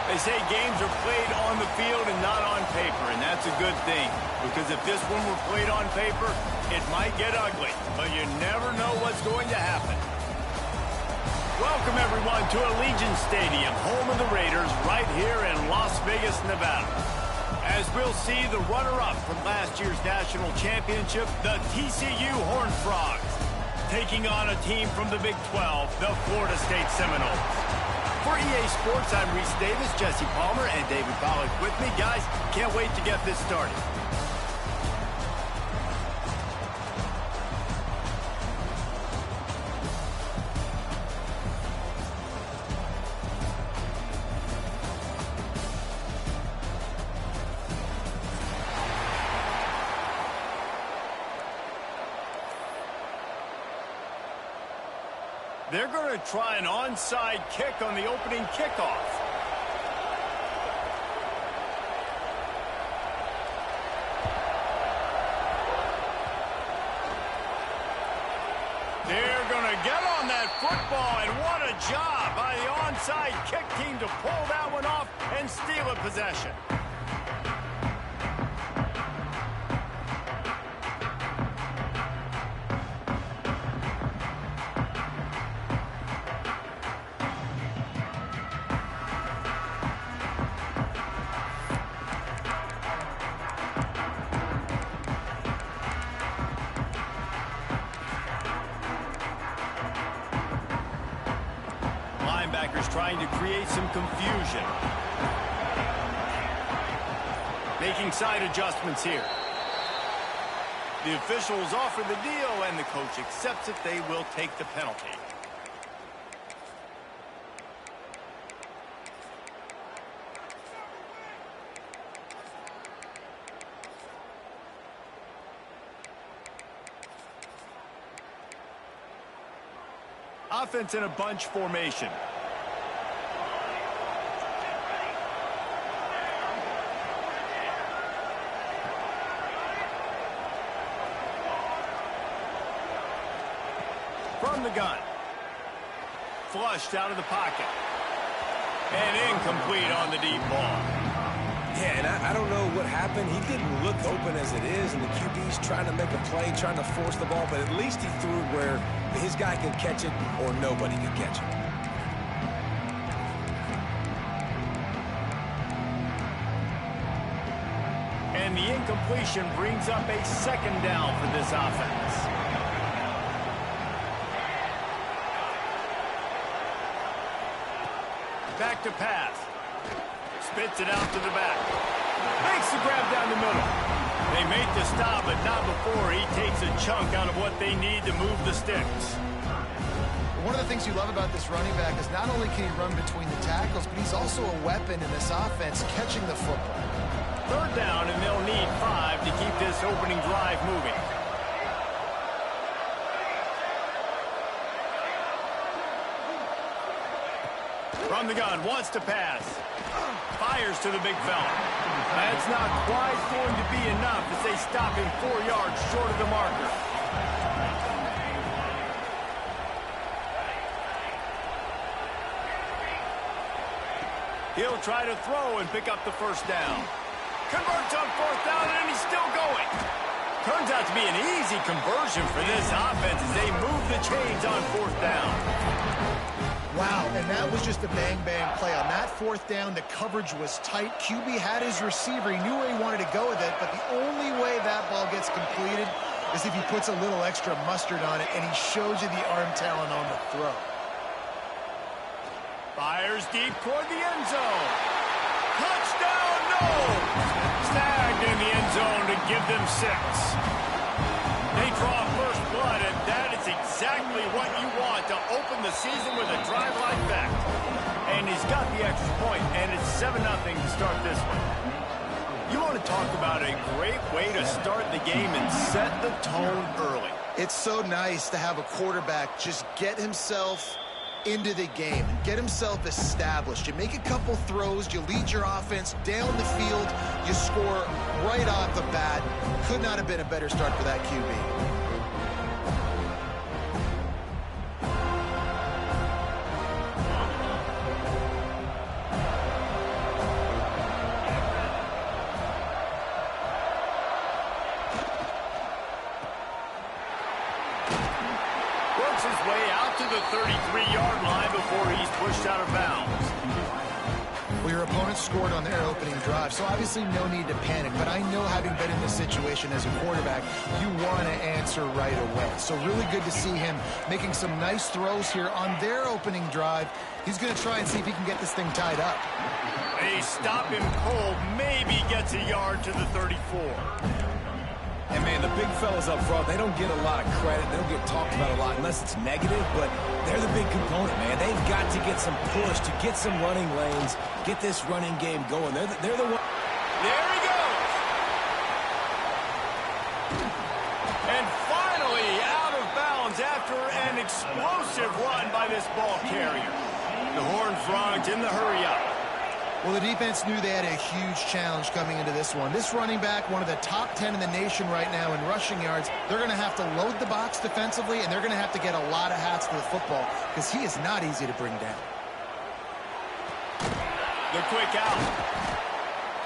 They say games are played on the field and not on paper, and that's a good thing. Because if this one were played on paper, it might get ugly. But you never know what's going to happen. Welcome, everyone, to Allegiant Stadium, home of the Raiders, right here in Las Vegas, Nevada. As we'll see the runner-up from last year's national championship, the TCU Horned Frogs, taking on a team from the Big 12, the Florida State Seminoles. For EA Sports, I'm Reese Davis, Jesse Palmer, and David Pollack with me. Guys, can't wait to get this started. They're going to try an onside kick on the opening kickoff. They're going to get on that football, and what a job by the onside kick team to pull that one off and steal a possession. Trying to create some confusion. Making side adjustments here. The officials offer the deal, and the coach accepts it. They will take the penalty. Offense in a bunch formation. From the gun. Flushed out of the pocket. And incomplete on the deep ball. Yeah, and I don't know what happened. He didn't look open as it is, and the QB's trying to make a play, trying to force the ball, but at least he threw it where his guy could catch it or nobody could catch it. And the incompletion brings up a second down for this offense. Back to pass. Spits it out to the back. Makes the grab down the middle. They make the stop, but not before he takes a chunk out of what they need to move the sticks. One of the things you love about this running back is not only can he run between the tackles, but he's also a weapon in this offense catching the football. Third down, and they'll need 5 to keep this opening drive moving. From the gun, wants to pass. Fires to the big fella. That's not quite going to be enough as they stop him 4 yards short of the marker. He'll try to throw and pick up the first down. Converts on 4th down, and he's still going. Turns out to be an easy conversion for this offense as they move the chains on 4th down. Wow, and that was just a bang-bang play. On that 4th down, the coverage was tight. QB had his receiver. He knew where he wanted to go with it, but the only way that ball gets completed is if he puts a little extra mustard on it, and he shows you the arm talent on the throw. Fires deep toward the end zone. Touchdown, no! Snagged in the end zone to give them 6. They draw first blood, and that is exactly what you want to open the season with a drive like that. And he's got the extra point, and it's 7-0 to start this one. You want to talk about a great way to start the game and set the tone early. It's so nice to have a quarterback just get himself into the game and get himself established. You make a couple throws, you lead your offense down the field, you score right off the bat. Could not have been a better start for that QB. Works his way out to the 33-yard line before he's pushed out of bounds. Well, your opponent scored on their opening drive, so obviously no need to panic. But I know, having been in this situation as a quarterback, you want to answer right away. So really good to see him making some nice throws here on their opening drive. He's going to try and see if he can get this thing tied up. They stop him cold, maybe gets a yard to the 34. And, man, the big fellas up front, they don't get a lot of credit. They don't get talked about a lot unless it's negative, but they're the big component, man. They've got to get some push, to get some running lanes, get this running game going. They're the one. There he goes. And finally out of bounds after an explosive run by this ball carrier. The Horned Frogs in the hurry-up. Well, the defense knew they had a huge challenge coming into this one. This running back, one of the top 10 in the nation right now in rushing yards, they're going to have to load the box defensively, and they're going to have to get a lot of hats to the football because he is not easy to bring down. The quick out.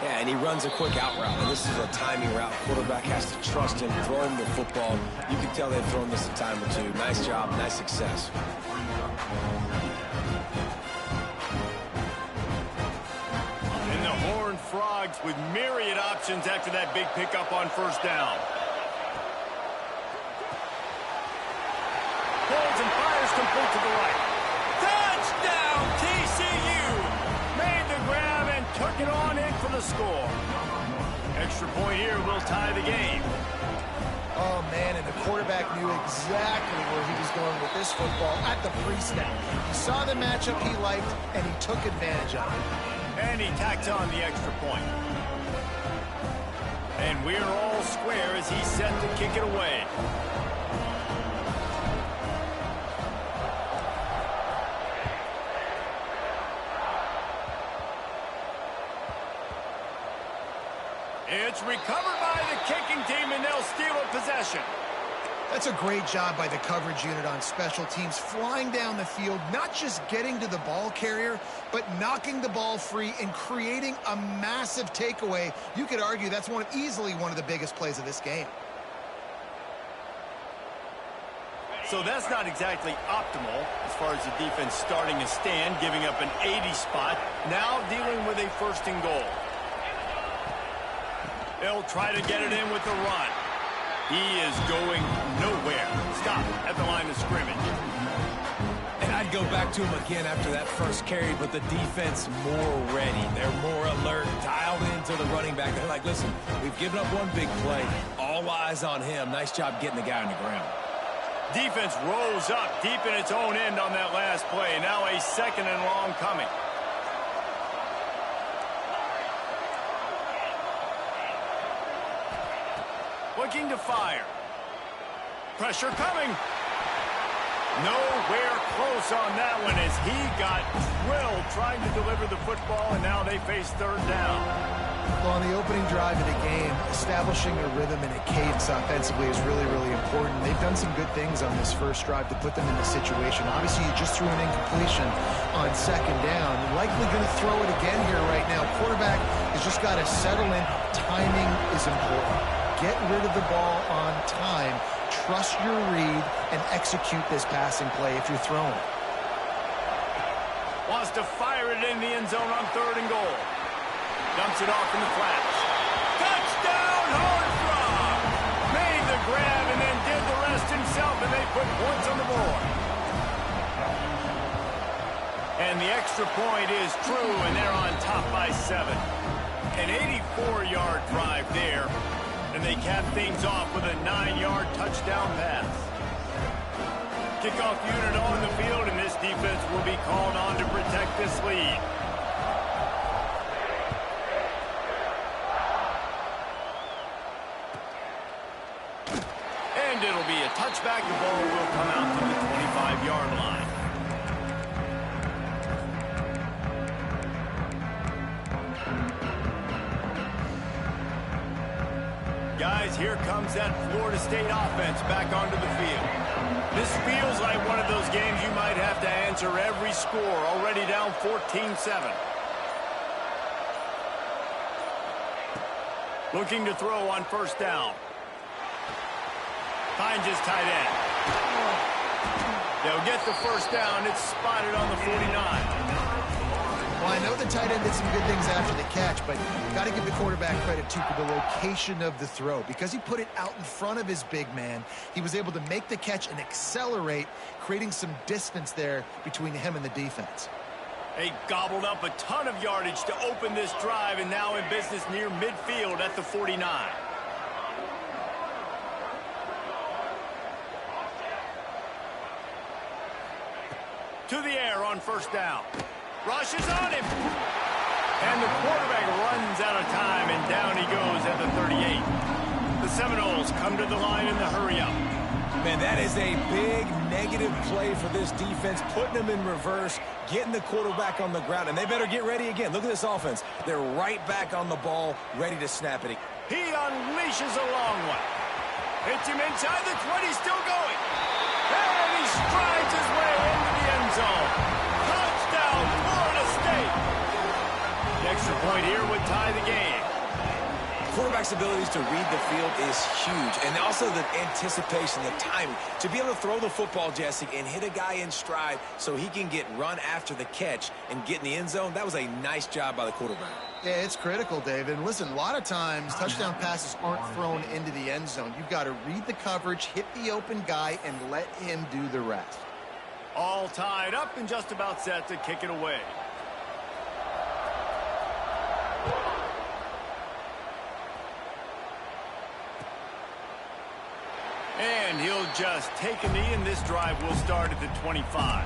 Yeah, and he runs a quick out route, and this is a timing route. Quarterback has to trust him, throw him the football. You can tell they've thrown this a time or two. Nice job, nice success. Frogs with myriad options after that big pickup on first down. Holds and fires complete to the right. Touchdown, TCU! Made the grab and took it on in for the score. Extra point here will tie the game. Oh, man, and the quarterback knew exactly where he was going with this football at the pre-snap. He saw the matchup he liked, and he took advantage of it. And he tacks on the extra point. And we're all square as he's set to kick it away. It's recovered by the kicking team, and they'll steal a possession. That's a great job by the coverage unit on special teams, flying down the field, not just getting to the ball carrier, but knocking the ball free and creating a massive takeaway. You could argue that's easily one of the biggest plays of this game. So that's not exactly optimal as far as the defense starting a stand, giving up an 80 spot, now dealing with a first and goal. They'll try to get it in with the run. He is going nowhere. Stop at the line of scrimmage. And I'd go back to him again after that first carry, but the defense more ready. They're more alert, dialed into the running back. They're like, listen, we've given up one big play. All eyes on him. Nice job getting the guy on the ground. Defense rolls up deep in its own end on that last play. Now a second and long coming. Looking to fire. Pressure coming. Nowhere close on that one as he got drilled trying to deliver the football, and now they face third down. Well, on the opening drive of the game, establishing a rhythm and a cadence offensively is really, really important. They've done some good things on this first drive to put them in this situation. Obviously, you just threw an incompletion on second down. Likely going to throw it again here right now. Quarterback has just got to settle in. Timing is important. Get rid of the ball on time. Trust your read and execute this passing play if you're throwing it. Wants to fire it in the end zone on third and goal. Dumps it off in the flats. Touchdown, Horned Frogs! Made the grab and then did the rest himself, and they put points on the board. And the extra point is true, and they're on top by 7. An 84-yard drive there. And they cap things off with a 9-yard touchdown pass. Kickoff unit on the field, and this defense will be called on to protect this lead. And it'll be a touchback. The ball will come out to the 25-yard line. Guys, here comes that Florida State offense back onto the field. This feels like one of those games you might have to answer every score, already down 14-7. Looking to throw on first down. Finds his tight end. They'll get the first down. It's spotted on the 49. Well, I know the tight end did some good things after the catch, but got to give the quarterback credit, too, for the location of the throw. Because he put it out in front of his big man, he was able to make the catch and accelerate, creating some distance there between him and the defense. They gobbled up a ton of yardage to open this drive, and now in business near midfield at the 49. To the air on first down. Rushes on him. And the quarterback runs out of time, and down he goes at the 38. The Seminoles come to the line in the hurry-up. Man, that is a big negative play for this defense, putting them in reverse, getting the quarterback on the ground, and they better get ready again. Look at this offense. They're right back on the ball, ready to snap it. He unleashes a long one. Hits him inside the 20, still going. And he strides his way into the end zone. Touchdown, Florida State. The extra point here would tie the game. Quarterback's abilities to read the field is huge, and also the anticipation, the timing. To be able to throw the football, Jesse, and hit a guy in stride so he can get run after the catch and get in the end zone, that was a nice job by the quarterback. Yeah, it's critical, David. And listen, a lot of times touchdown passes aren't thrown into the end zone. You've got to read the coverage, hit the open guy, and let him do the rest. All tied up and just about set to kick it away. And he'll just take a knee, and this drive will start at the 25.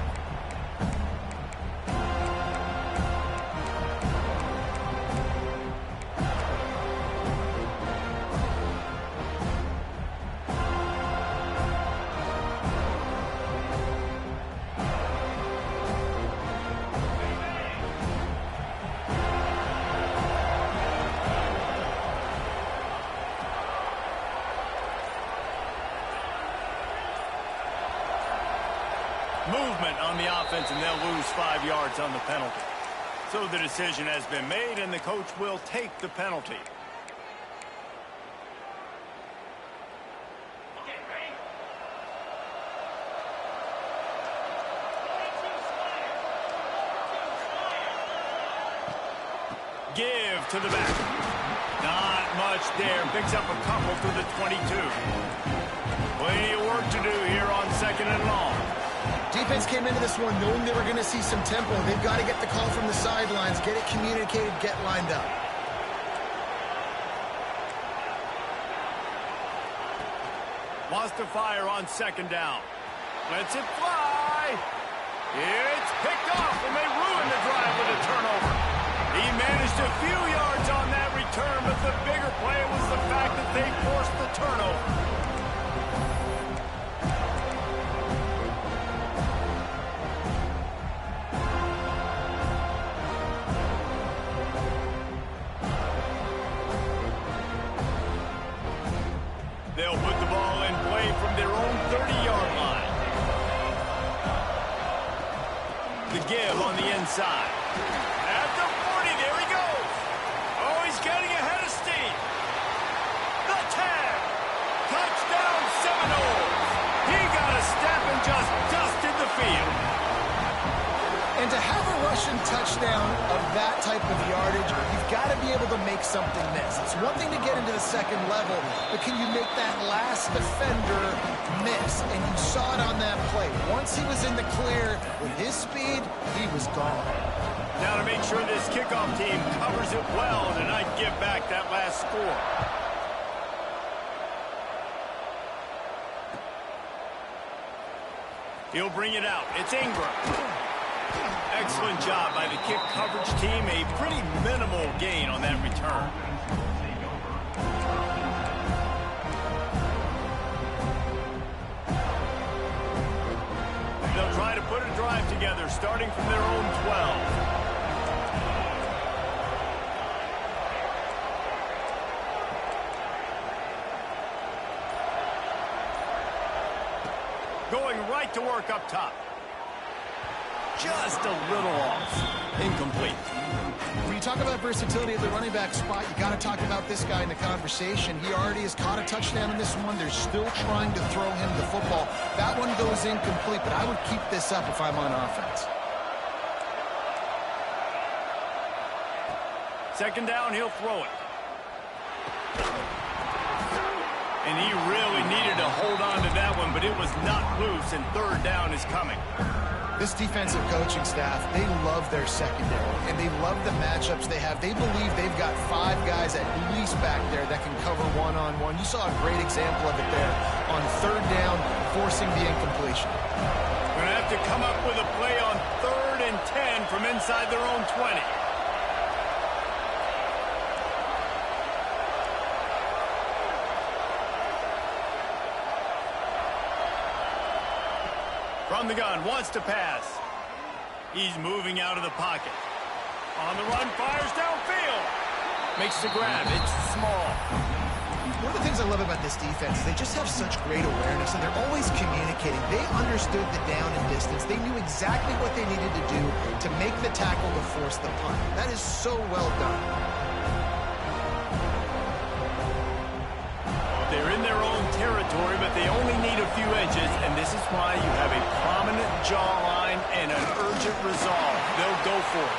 Movement on the offense, and they'll lose 5 yards on the penalty. So the decision has been made, and the coach will take the penalty. Give to the back. Not much there. Picks up a couple to the 22. Plenty of work to do here on 2nd and long. Defense came into this one knowing they were going to see some tempo. They've got to get the call from the sidelines, get it communicated, get lined up. Wants to fire on 2nd down. Lets it fly. It's picked off, and they ruin the drive with a turnover. He managed a few yards on that return, but the bigger play was the fact that they forced the turnover. They'll put the ball in play from their own 30-yard line. The give on the inside. At the 40, there he goes. Oh, he's getting ahead of steam. The tag. Touchdown, Seminoles. He got a step and just dusted the field. And to have a rushing touchdown of that type of yardage, you've got to be able to make something miss. It's one thing to get into the second level, but can you make that last defender miss? And you saw it on that play. Once he was in the clear with his speed, he was gone. Now to make sure this kickoff team covers it well and not give back that last score. He'll bring it out. It's Ingram. Excellent job by the kick coverage team. A pretty minimal gain on that return. They'll try to put a drive together, starting from their own 12. Going right to work up top. just a little off. Incomplete. When you talk about versatility at the running back spot, you got to talk about this guy in the conversation. He already has caught a touchdown in this one. They're still trying to throw him the football. That one goes incomplete, but I would keep this up if I'm on offense. Second down, he'll throw it. And he really needed to hold on to that one, but it was not loose, and third down is coming. This defensive coaching staff, they love their secondary, and they love the matchups they have. They believe they've got 5 guys at least back there that can cover one-on-one. You saw a great example of it there on third down, forcing the incompletion. Going to have to come up with a play on 3rd and 10 from inside their own 20. From the gun, wants to pass. He's moving out of the pocket. On the run, fires downfield. Makes the grab. It's small. One of the things I love about this defense is they just have such great awareness, and they're always communicating. They understood the down and distance. They knew exactly what they needed to do to make the tackle to force the punt. That is so well done. They're in their own territory, but they only need a few inches, and this is why you have a prominent jawline and an urgent resolve. They'll go for it.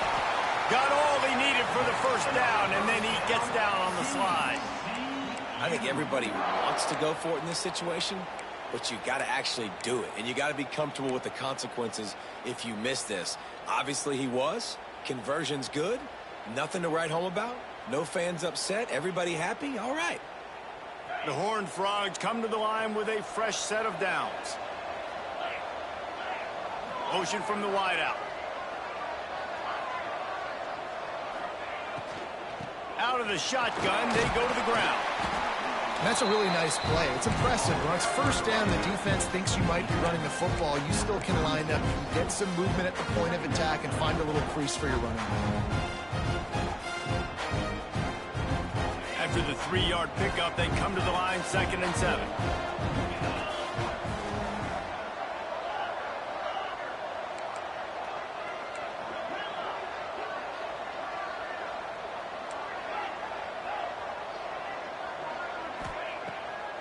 Got all they needed for the first down, and then he gets down on the slide. I think everybody wants to go for it in this situation, but you got to actually do it, and you got to be comfortable with the consequences if you miss this. Obviously, he was. Conversion's good. Nothing to write home about. No fans upset. Everybody happy. All right. The Horned Frogs come to the line with a fresh set of downs. Motion from the wideout. Out of the shotgun, they go to the ground. That's a really nice play. It's impressive. When it's first down, the defense thinks you might be running the football. You still can line up, get some movement at the point of attack, and find a little crease for your running back. After the 3-yard pickup, they come to the line 2nd and 7.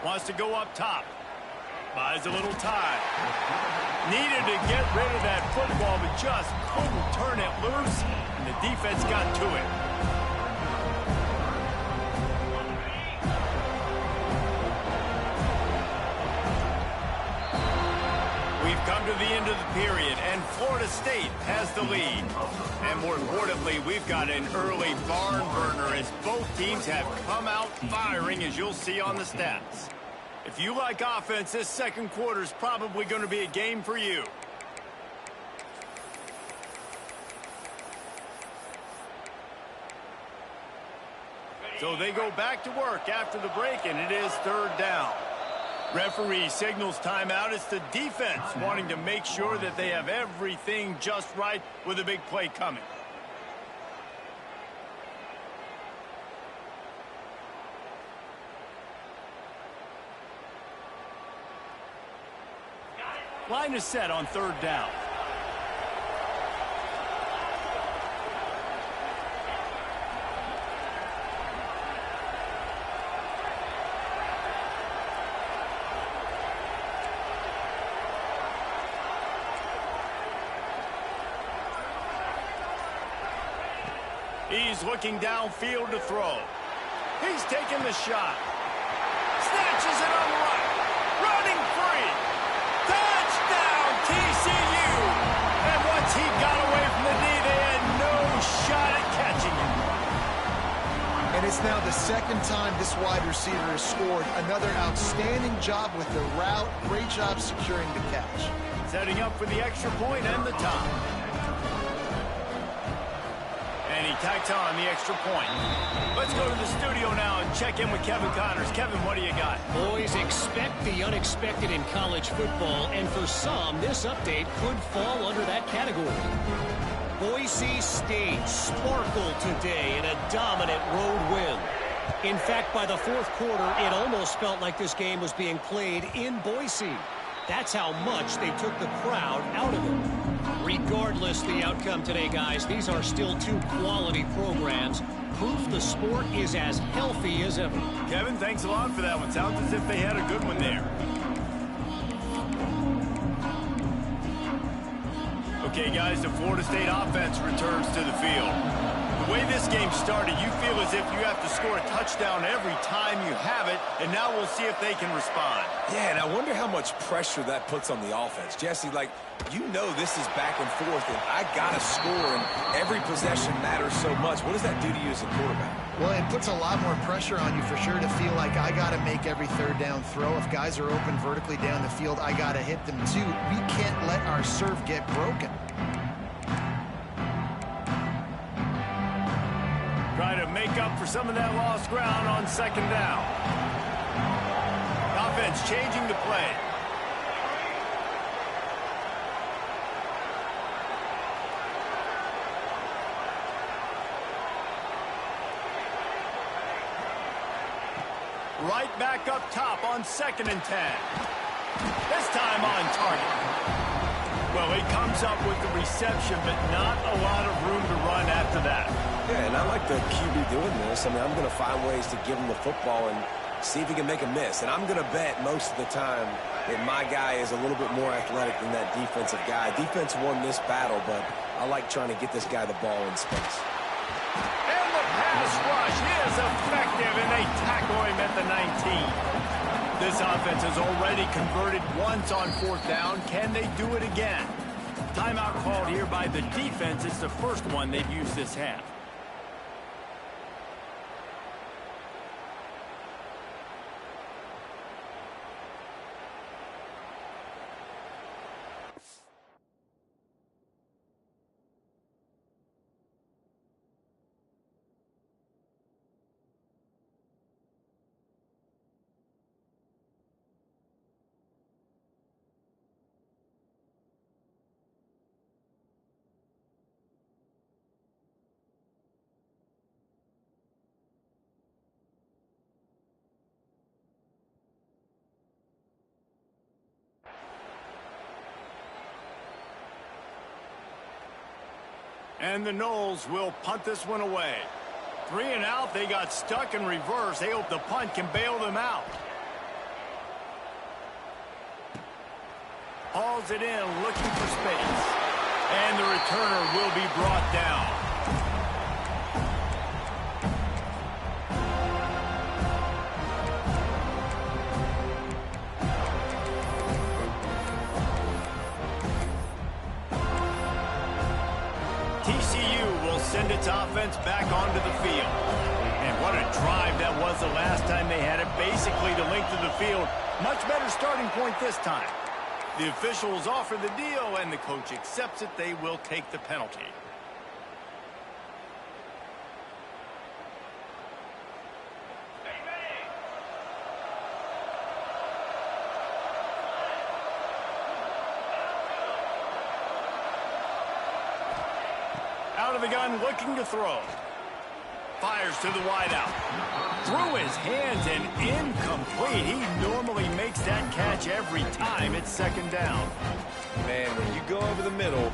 Wants to go up top. Buys a little time. Needed to get rid of that football, but just couldn't turn it loose, and the defense got to it. We've come to the end of the period, and Florida State has the lead. And more importantly, we've got an early barn burner as both teams have come out firing, as you'll see on the stats. If you like offense, this second quarter is probably going to be a game for you. So they go back to work after the break, and it is 3rd down. Referee signals timeout. It's the defense wanting to make sure that they have everything just right with a big play coming. Line is set on 3rd down. He's looking downfield to throw. He's taking the shot. Snatches it on the right. Running free. Touchdown, TCU. And once he got away from the knee, they had no shot at catching him. And it's now the 2nd time this wide receiver has scored. Another outstanding job with the route. Great job securing the catch. Setting up for the extra point and the tie. And he tacks on the extra point. Let's go to the studio now and check in with Kevin Connors. Kevin, what do you got? Boys, expect the unexpected in college football, and for some, this update could fall under that category. Boise State sparkled today in a dominant road win. In fact, by the 4th quarter, it almost felt like this game was being played in Boise. That's how much they took the crowd out of it. Regardless the outcome today, guys, these are still two quality programs. Proof the sport is as healthy as ever. Kevin, thanks a lot for that one. Sounds as if they had a good one there. Okay, guys, the Florida State offense returns to the field. The way this game started, you feel as if you have to score a touchdown every time you have it, and now we'll see if they can respond. Yeah, and I wonder how much pressure that puts on the offense. Jesse, like, you know this is back and forth, and I got to score, and every possession matters so much. What does that do to you as a quarterback? Well, it puts a lot more pressure on you for sure to feel like I got to make every third down throw. If guys are open vertically down the field, I got to hit them too. We can't let our serve get broken. Trying to make up for some of that lost ground on second down. Offense changing the play. Right back up top on 2nd and 10. This time on target. Well, he comes up with the reception, but not a lot of room to run after that. Yeah, and I like the QB doing this. I mean, I'm going to find ways to give him the football and see if he can make a miss. And I'm going to bet most of the time that my guy is a little bit more athletic than that defensive guy. Defense won this battle, but I like trying to get this guy the ball in space. And the pass rush is effective, and they tackle him at the 19. This offense has already converted once on 4th down. Can they do it again? Timeout called here by the defense. It's the first one they've used this half. And the Noles will punt this one away. 3 and out. They got stuck in reverse. They hope the punt can bail them out. Hauls it in, looking for space. And the returner will be brought down. TCU will send its offense back onto the field. And what a drive that was the last time they had it. Basically the length of the field. Much better starting point this time. The officials offer the deal, and the coach accepts it. They will take the penalty. Out of the gun, looking to throw. Fires to the wideout. Through his hands and incomplete. He normally makes that catch every time. It's 2nd down. Man, when you go over the middle,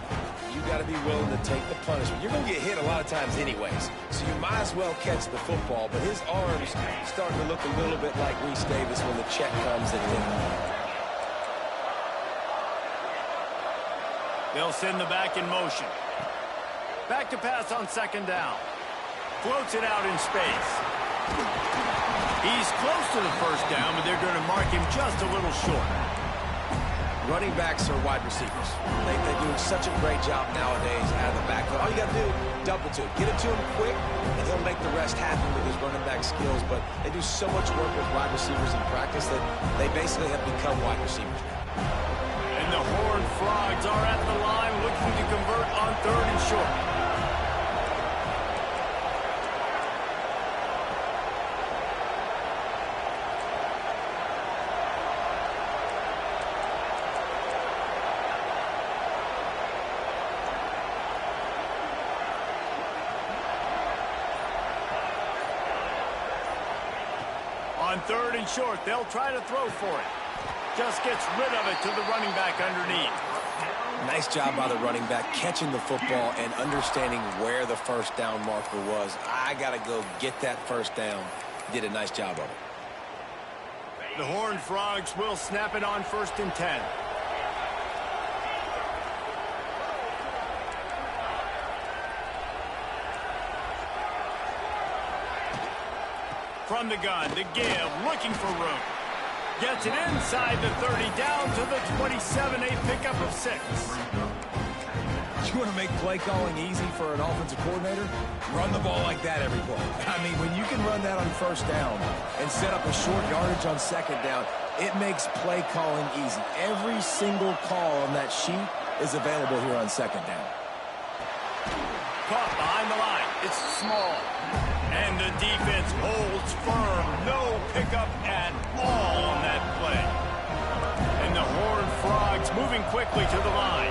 you got to be willing to take the punishment. You're going to get hit a lot of times anyways, so you might as well catch the football. But his arms starting to look a little bit like Reese Davis when the check comes and in. They'll send the back in motion. Back to pass on 2nd down. Floats it out in space. He's close to the 1st down, but they're going to mark him just a little short. Running backs are wide receivers. They do such a great job nowadays out of the backfield. All you got to do, double to it. Get it to him quick, and he'll make the rest happen with his running back skills. But they do so much work with wide receivers in practice that they basically have become wide receivers now. And the Horned Frogs are at the line looking to convert on 3rd and short. On 3rd and short, they'll try to throw for it. just gets rid of it to the running back underneath. Nice job by the running back catching the football and understanding where the first down marker was. I got to go get that first down. Did a nice job of it. The Horned Frogs will snap it on 1st and 10. From the gun to give, looking for room. Gets it inside the 30, down to the 27, a pickup of 6. You want to make play calling easy for an offensive coordinator? Run the ball like that every play. I mean, when you can run that on first down and set up a short yardage on second down, it makes play calling easy. Every single call on that sheet is available here on second down. Caught behind the line. It's small. And the defense holds firm. No pickup at all on that play. And the Horned Frogs moving quickly to the line.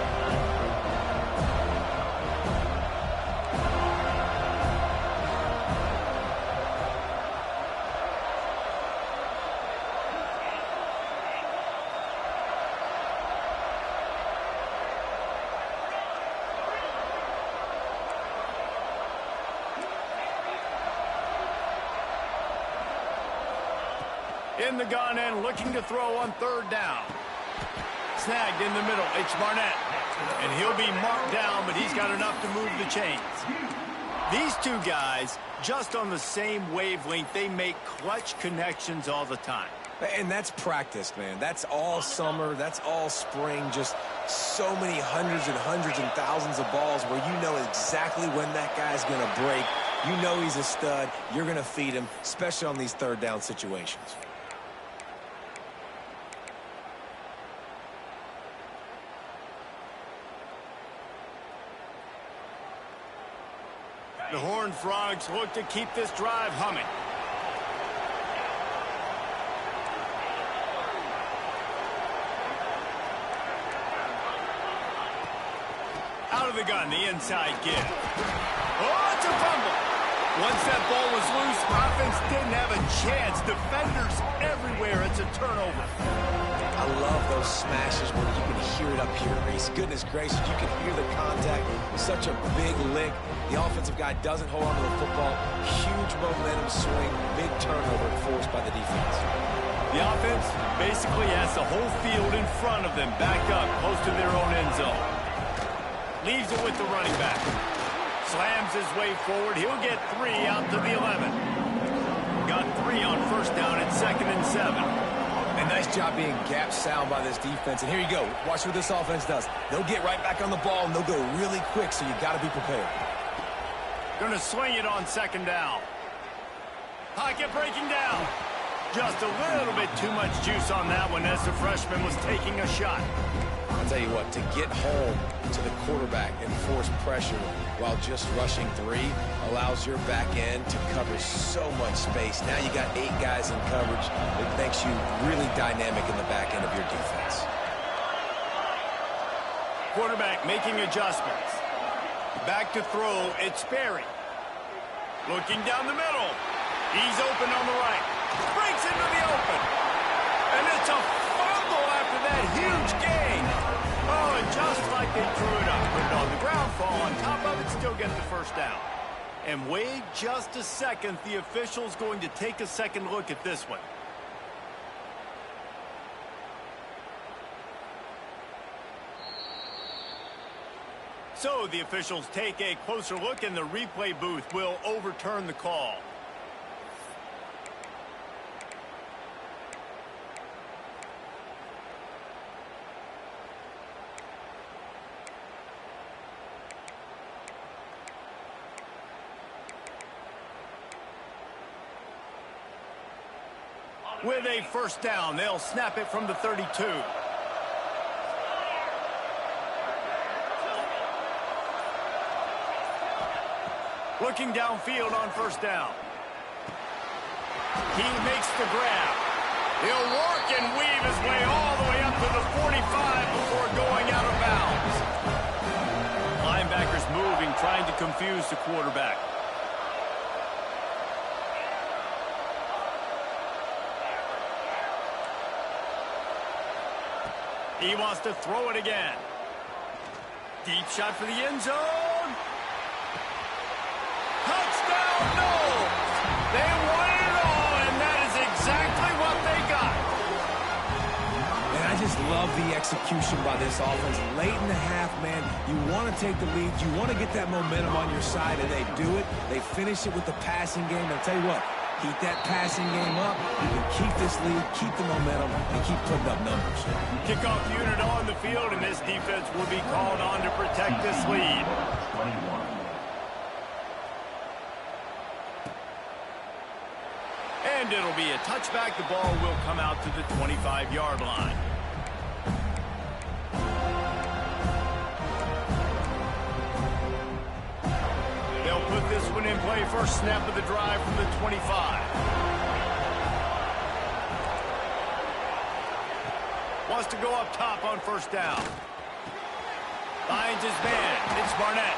In the gun and looking to throw on 3rd down. Snagged in the middle, it's Barnett. And he'll be marked down, but he's got enough to move the chains. These two guys, just on the same wavelength, they make clutch connections all the time. And that's practice, man. That's all summer. That's all spring. Just so many hundreds and thousands of balls where you know exactly when that guy's going to break. You know he's a stud. You're going to feed him, especially on these 3rd down situations. The Horned Frogs look to keep this drive humming. Out of the gun, the inside give. Oh, it's a fumble. Once that ball was loose, offense didn't have a chance. Defenders everywhere. It's a turnover. I love those smashes where you can hear it up here, Reese. Goodness gracious, you can hear the contact. Such a big lick. The offensive guy doesn't hold on to the football. Huge momentum swing. Big turnover forced by the defense. The offense basically has the whole field in front of them, back up, close to their own end zone. Leaves it with the running back. Slams his way forward. He'll get 3 out to the 11. Got 3 on 1st down at 2nd and 7. And nice job being gap sound by this defense. And here you go. Watch what this offense does. They'll get right back on the ball, and they'll go really quick, so you got to be prepared. Going to swing it on 2nd down. Pocket breaking down. Just a little bit too much juice on that one as the freshman was taking a shot. I'll tell you what, to get home to the quarterback and force pressure while just rushing 3 allows your back end to cover so much space. Now you got 8 guys in coverage. It makes you really dynamic in the back end of your defense. Quarterback making adjustments. Back to throw, it's Sperry. Looking down the middle. He's open on the right. Breaks into the open. And it's a fumble after that huge gain. Oh, and just like they threw it up, put it on the ground, fall on top of it, still get the 1st down. And wait just a second, the official's going to take a second look at this one. So the officials take a closer look, and the replay booth will overturn the call. With a 1st down, they'll snap it from the 32. Looking downfield on 1st down. He makes the grab. He'll work and weave his way all the way up to the 45 before going out of bounds. Linebackers moving, trying to confuse the quarterback. He wants to throw it again. Deep shot for the end zone. Touchdown, no! They won it all, and that is exactly what they got. And I just love the execution by this offense. Late in the half, man, you want to take the lead. You want to get that momentum on your side, and they do it. They finish it with the passing game. I'll tell you what, keep that passing game up. You can keep this lead, keep the momentum, and keep putting up numbers. Kickoff unit on the field, and this defense will be called on to protect this lead. And it'll be a touchback. The ball will come out to the 25-yard line. They'll put this one in play. First snap of the drive from the 25. Wants to go up top on first down. Finds his man. It's Barnett.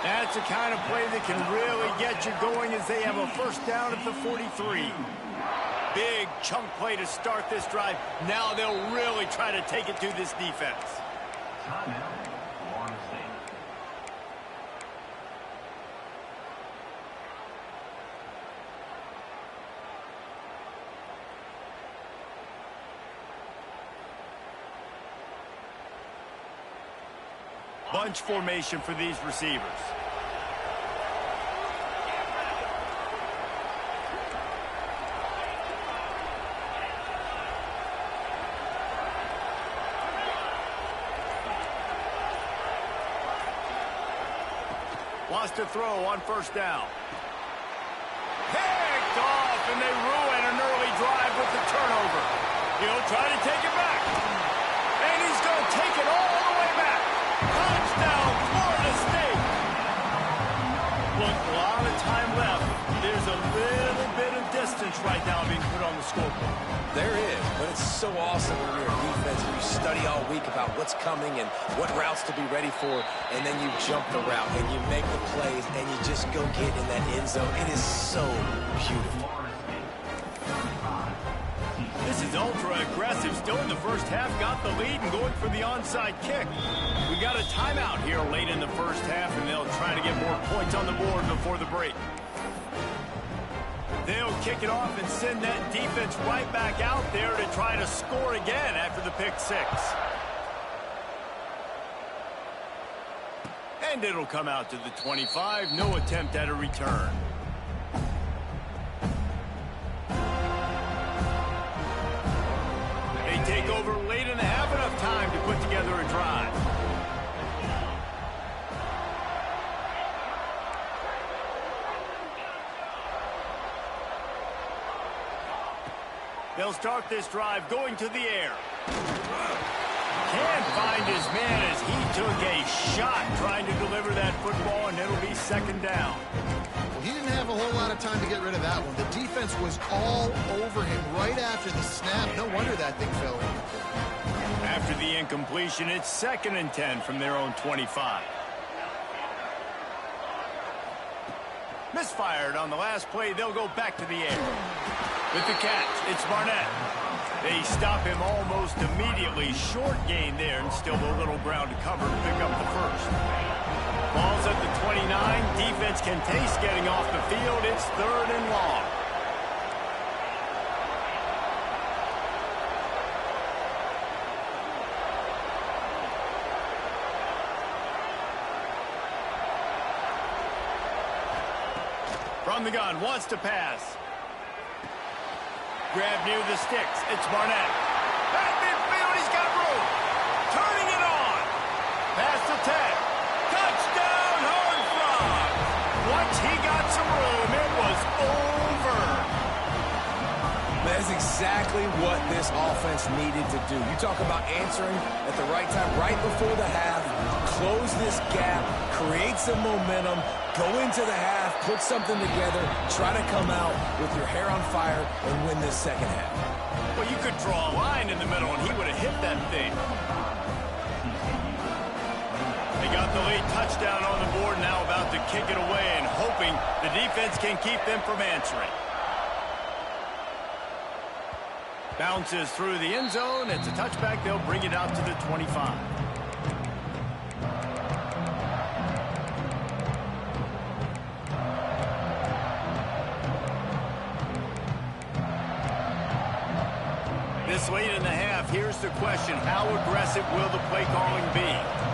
That's the kind of play that can really get you going as they have a first down at the 43. Big chunk play to start this drive. Now they'll really try to take it to this defense. Bunch formation for these receivers. Wants to throw on first down. Picked off, and they ruin an early drive with the turnover. He'll try to take it back. And he's going to take it all the way back. Touchdown, Florida State. Look, a lot of time left. There's a little bit of distance right now being put on the scoreboard. There is, but it's so awesome when you're a defense and you study all week about what's coming and what routes to be ready for, and then you jump the route and you make the plays and you just go get in that end zone. It is so beautiful. This is ultra aggressive. Still in the first half, got the lead and going for the onside kick. We got a timeout here late in the first half, and they'll try to get more points on the board before the break. They'll kick it off and send that defense right back out there to try to score again after the pick six. And it'll come out to the 25. No attempt at a return. They take over late in the half, enough time to put together a drive. They'll start this drive going to the air. Can't find his man as he took a shot trying to deliver that football, and it'll be second down. Well, he didn't have a whole lot of time to get rid of that one. The defense was all over him right after the snap. No wonder that thing fell in. After the incompletion, it's 2nd and 10 from their own 25. Misfired on the last play. They'll go back to the air. With the catch, it's Barnett. They stop him almost immediately. Short gain there, and still a little ground to cover to pick up the first. Ball's at the 29. Defense can taste getting off the field. It's 3rd and long. From the gun, wants to pass. Grab near the sticks. It's Barnett. Back midfield, he's got room. Turning it on. Pass to Ted. Touchdown, Horned Frogs. Once he got some room, it was over. That's exactly what this offense needed to do. You talk about answering at the right time, right before the half, close this gap, create some momentum, go into the half, put something together, try to come out with your hair on fire and win this second half. Well, you could draw a line in the middle, and he would have hit that thing. They got the late touchdown on the board, now about to kick it away and hoping the defense can keep them from answering. Bounces through the end zone. It's a touchback. They'll bring it out to the 25. This late in the half, here's the question. How aggressive will the play calling be?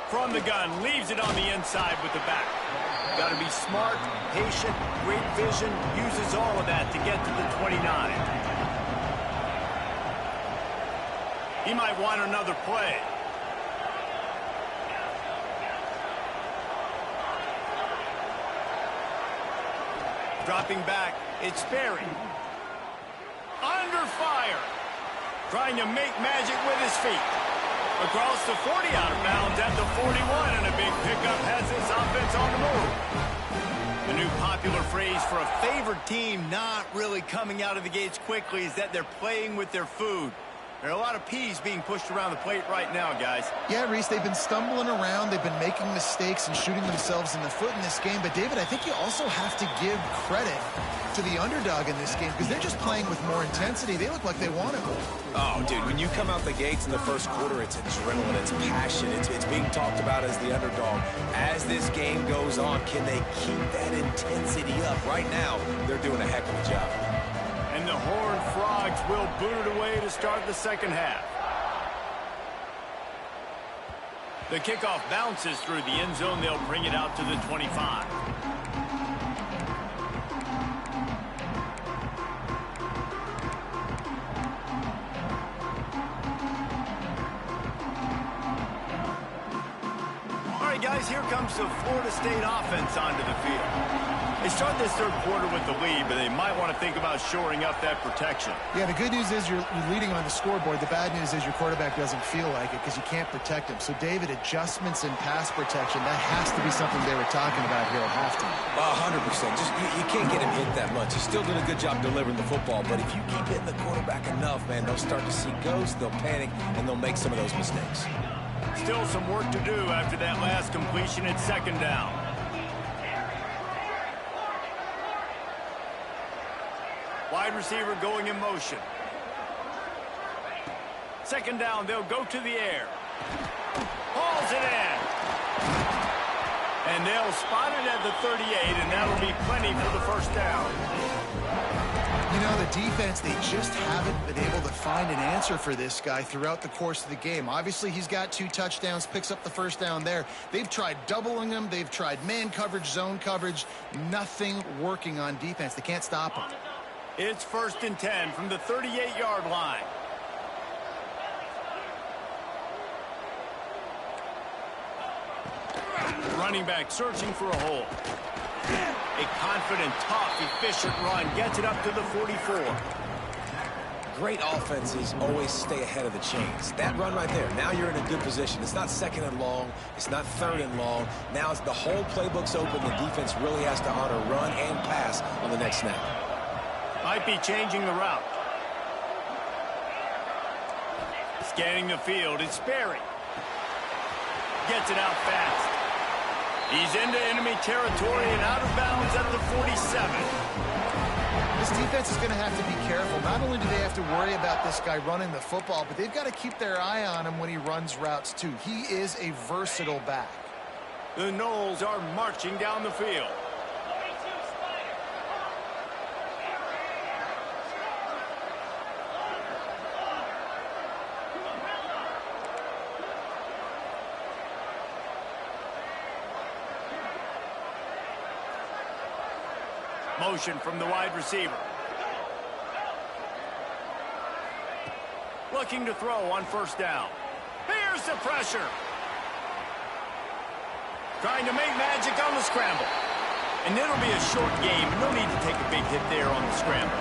From the gun, leaves it on the inside with the back. Got to be smart, patient, great vision, uses all of that to get to the 29. He might want another play. Dropping back, it's Sperry. Under fire. Trying to make magic with his feet. Across the 40, out of bounds at the 41, and a big pickup has this offense on the move. The new popular phrase for a favored team not really coming out of the gates quickly is that they're playing with their food. There are a lot of peas being pushed around the plate right now, guys. Yeah, Reese, they've been stumbling around. They've been making mistakes and shooting themselves in the foot in this game. But, David, I think you also have to give credit to the underdog in this game because they're just playing with more intensity. They look like they want it. Oh, dude, when you come out the gates in the first quarter, it's adrenaline, it's passion, it's being talked about as the underdog. As this game goes on, can they keep that intensity up? Right now, they're doing a heck of a job. And the Horned Frogs will boot it away to start the second half. The kickoff bounces through the end zone. They'll bring it out to the 25. All right, guys, here comes the Florida State offense onto the field. They start this third quarter with the lead, but they might want to think about shoring up that protection. Yeah, the good news is you're leading on the scoreboard. The bad news is your quarterback doesn't feel like it because you can't protect him. So, David, adjustments in pass protection, that has to be something they were talking about here at halftime. 100%. Just you can't get him hit that much. He still did a good job delivering the football, but if you keep hitting the quarterback enough, man, they'll start to see ghosts, they'll panic, and they'll make some of those mistakes. Still some work to do after that last completion at second down. Wide receiver going in motion. Second down, they'll go to the air. Hauls it in. And they'll spot it at the 38, and that'll be plenty for the first down. You know, the defense, they just haven't been able to find an answer for this guy throughout the course of the game. Obviously, he's got 2 touchdowns, picks up the first down there. They've tried doubling him. They've tried man coverage, zone coverage. Nothing working on defense. They can't stop him. It's 1st and 10 from the 38-yard line. Running back searching for a hole. A confident, tough, efficient run gets it up to the 44. Great offenses always stay ahead of the chains. That run right there, now you're in a good position. It's not 2nd and long. It's not 3rd and long. Now it's the whole playbook's open. The defense really has to honor run and pass on the next snap. Might be changing the route. Scanning the field, it's Sperry. Gets it out fast. He's into enemy territory and out of bounds at the 47. This defense is going to have to be careful. Not only do they have to worry about this guy running the football, but they've got to keep their eye on him when he runs routes too. He is a versatile back. The Noles are marching down the field. Motion from the wide receiver. Looking to throw on first down. Here's the pressure. Trying to make magic on the scramble. And it'll be a short game. No need to take a big hit there on the scramble.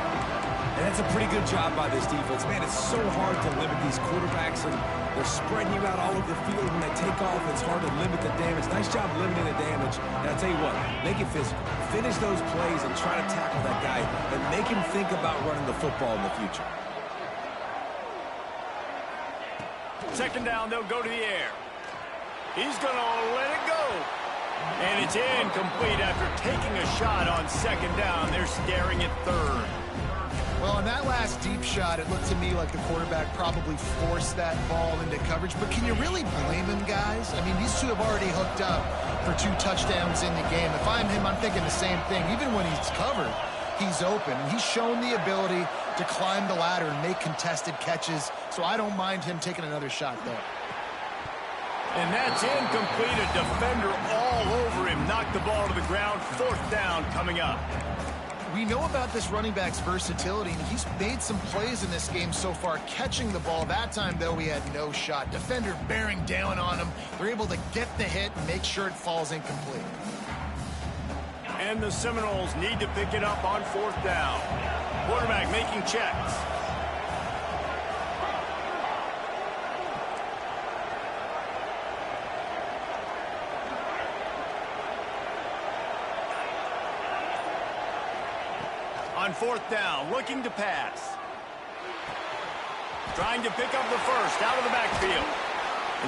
And that's a pretty good job by this defense. Man, it's so hard to limit these quarterbacks, and they're spreading you out all over the field. When they take off, it's hard to limit the damage. Nice job limiting the damage. And I'll tell you what, make it physical. Finish those plays and try to tackle that guy and make him think about running the football in the future. Second down, they'll go to the air. He's going to let it go. And it's incomplete after taking a shot on second down. They're staring at third. Well, on that last deep shot, it looked to me like the quarterback probably forced that ball into coverage. But can you really blame him, guys? I mean, these two have already hooked up for 2 touchdowns in the game. If I'm him, I'm thinking the same thing. Even when he's covered, he's open. And he's shown the ability to climb the ladder and make contested catches. So I don't mind him taking another shot there. And that's incomplete. A defender all over him. Knocked the ball to the ground. 4th down coming up. We know about this running back's versatility, and he's made some plays in this game so far, catching the ball. That time, though, he had no shot. Defender bearing down on him. They're able to get the hit and make sure it falls incomplete. And the Seminoles need to pick it up on 4th down. Quarterback making checks. On 4th down, looking to pass. Trying to pick up the first out of the backfield.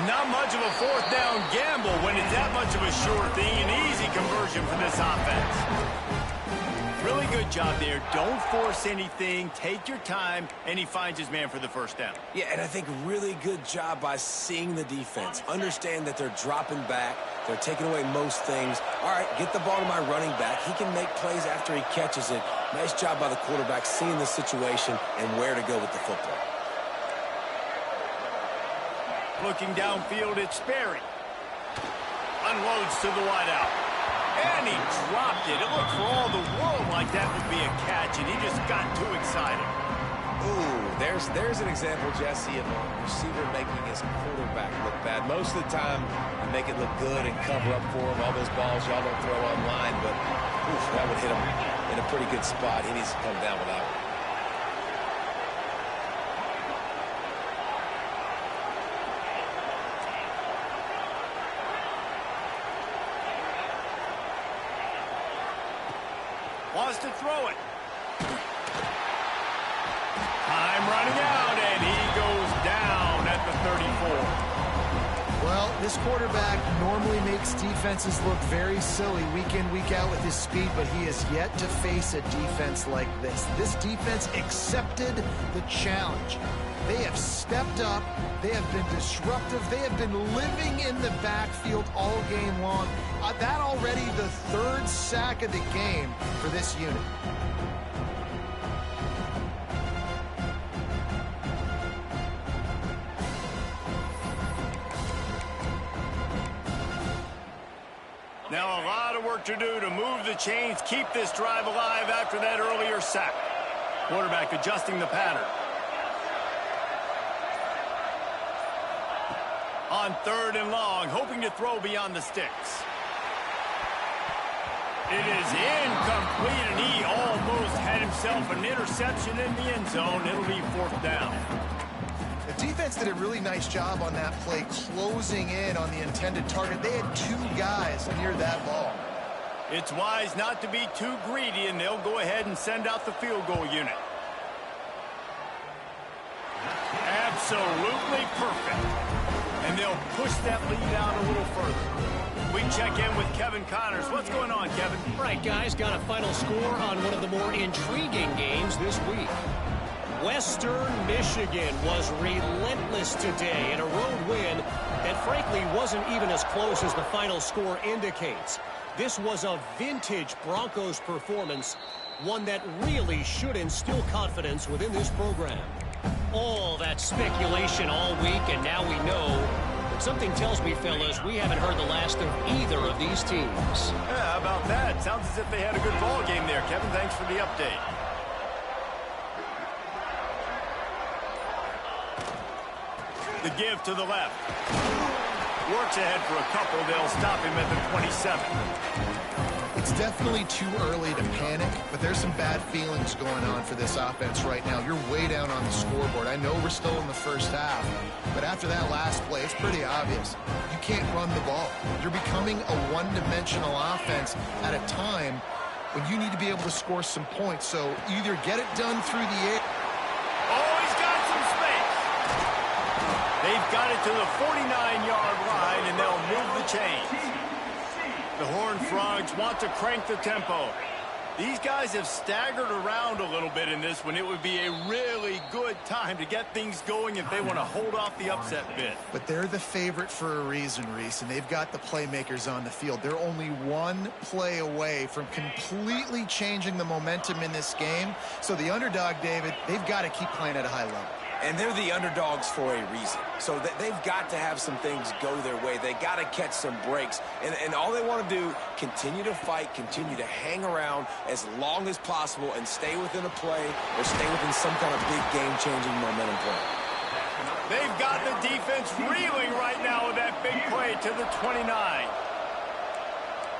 Not much of a 4th down gamble when it's that much of a sure thing. An easy conversion for this offense. Really good job there. Don't force anything. Take your time, and he finds his man for the 1st down. Yeah, and I think really good job by seeing the defense. Understand that they're dropping back. They're taking away most things. All right, get the ball to my running back. He can make plays after he catches it. Nice job by the quarterback seeing the situation and where to go with the football. Looking downfield, it's Sperry. Unloads to the wideout. And he dropped it. It looked for all the world like that would be a catch, and he just got too excited. Ooh, there's an example, Jesse, of a receiver making his quarterback look bad. Most of the time, you make it look good and cover up for him. All those balls y'all don't throw online, but oof, that would hit him in a pretty good spot. He needs to come down with that one. Wants to throw it. Time running out, and he goes down at the 34. Well, this quarterback normally makes defenses look very silly week in, week out with his speed, but he has yet to face a defense like this. This defense accepted the challenge. They have stepped up. They have been disruptive. They have been living in the backfield all game long. That already the 3rd sack of the game for this unit. Now a lot of work to do to move the chains, keep this drive alive after that earlier sack. Quarterback adjusting the pattern. On 3rd and long, hoping to throw beyond the sticks. It is incomplete, and he almost had himself an interception in the end zone. It'll be 4th down. The defense did a really nice job on that play, closing in on the intended target. They had 2 guys near that ball. It's wise not to be too greedy, and they'll go ahead and send out the field goal unit. Absolutely perfect. And they'll push that lead out a little further. We check in with Kevin Connors. What's going on, Kevin? Right, guys, got a final score on one of the more intriguing games this week. Western Michigan was relentless today in a road win that frankly wasn't even as close as the final score indicates. This was a vintage Broncos performance, one that really should instill confidence within this program. All that speculation all week, and now we know. But something tells me, fellas, we haven't heard the last of either of these teams. Yeah, how about that? Sounds as if they had a good ball game there, Kevin. Thanks for the update. The give to the left. Works ahead for a couple. They'll stop him at the 27. It's definitely too early to panic, but there's some bad feelings going on for this offense right now. You're way down on the scoreboard. I know we're still in the first half, but after that last play, it's pretty obvious. You can't run the ball. You're becoming a one-dimensional offense at a time when you need to be able to score some points. So either get it done through the air. Oh, he's got some space. They've got it to the 49-yard line, and they'll move the chains. The Horned Frogs want to crank the tempo. These guys have staggered around a little bit in this one. It would be a really good time to get things going if they want to hold off the upset bid. But they're the favorite for a reason, Reese, and they've got the playmakers on the field. They're only one play away from completely changing the momentum in this game. So the underdog, David, they've got to keep playing at a high level. And they're the underdogs for a reason. So they've got to have some things go their way. They got to catch some breaks. And all they want to do, continue to fight, continue to hang around as long as possible and stay within a play or stay within some kind of big game-changing momentum play. They've got the defense reeling right now with that big play to the 29.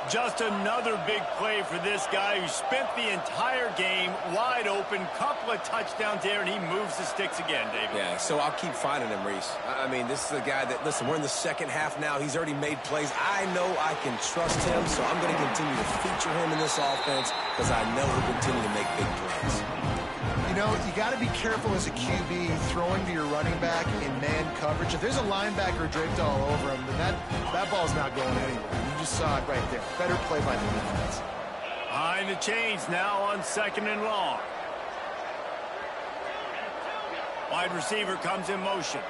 Just another big play for this guy who spent the entire game wide open. Couple of touchdowns there, and he moves the sticks again, David. Yeah, so I'll keep finding him, Reese. I mean, this is a guy that, listen, we're in the second half now. He's already made plays. I know I can trust him, so I'm going to continue to feature him in this offense because I know he'll continue to make big plays. You know, you got to be careful as a QB throwing to your running back in man coverage. If there's a linebacker draped all over him, then that ball's not going anywhere. You just saw it right there. Better play by the defense. Behind the chains now on 2nd and long. Wide receiver comes in motion.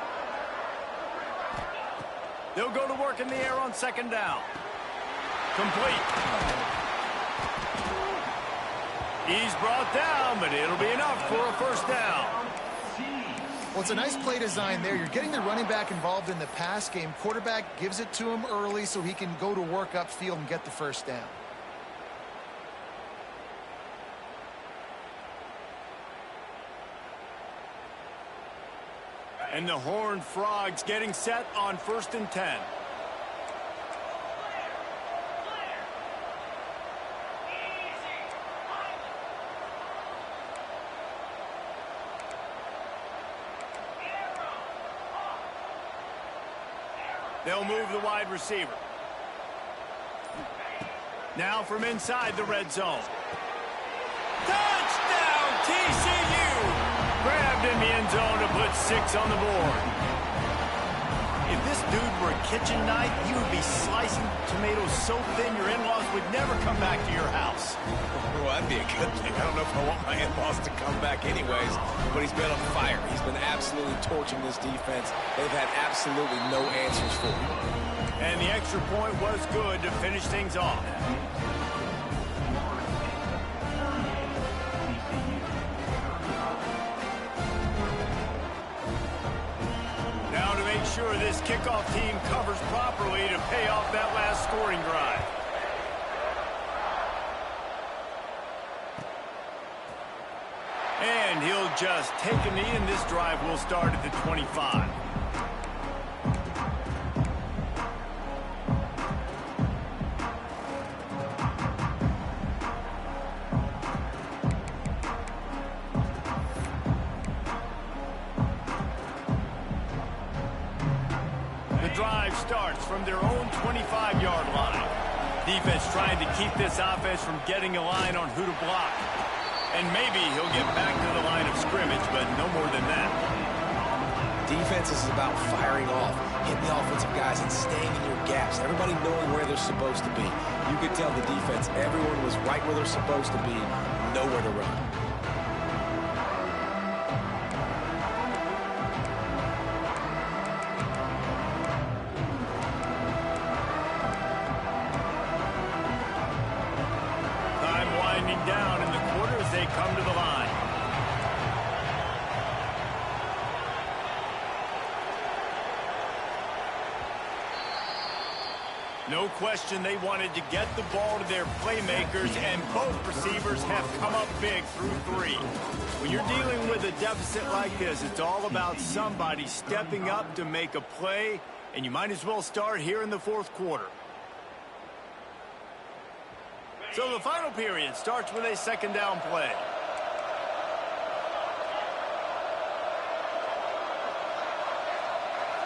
They'll go to work in the air on 2nd down. Complete. He's brought down, but it'll be enough for a 1st down. Well, it's a nice play design there. You're getting the running back involved in the pass game. Quarterback gives it to him early so he can go to work upfield and get the 1st down. And the Horned Frogs getting set on 1st and 10. They'll move the wide receiver. Now from inside the red zone. Touchdown, TCU! Grabbed in the end zone to put 6 on the board. If this dude were a kitchen knife, he would be slicing tomatoes so thin your in-laws would never come back to your house. Well, that'd be a good thing. I don't know if I want my in-laws to come back anyways, but he's been on fire. He's been absolutely torching this defense. They've had absolutely no answers for him. And the extra point was good to finish things off. Now to make sure this kickoff team covers properly to pay off that last scoring drive. And he'll just take a knee, and this drive will start at the 25. The drive starts from their own 25-yard line. Defense trying to keep this offense from getting a line on who to block. And maybe he'll get back to the line of scrimmage, but no more than that. Defense is about firing off, hitting the offensive guys, and staying in your gaps. Everybody knowing where they're supposed to be. You could tell the defense, everyone was right where they're supposed to be, nowhere to run. Down in the quarter as they come to the line. No question they wanted to get the ball to their playmakers, and both receivers have come up big through 3. When you're dealing with a deficit like this, it's all about somebody stepping up to make a play, and you might as well start here in the 4th quarter. So the final period starts with a 2nd down play.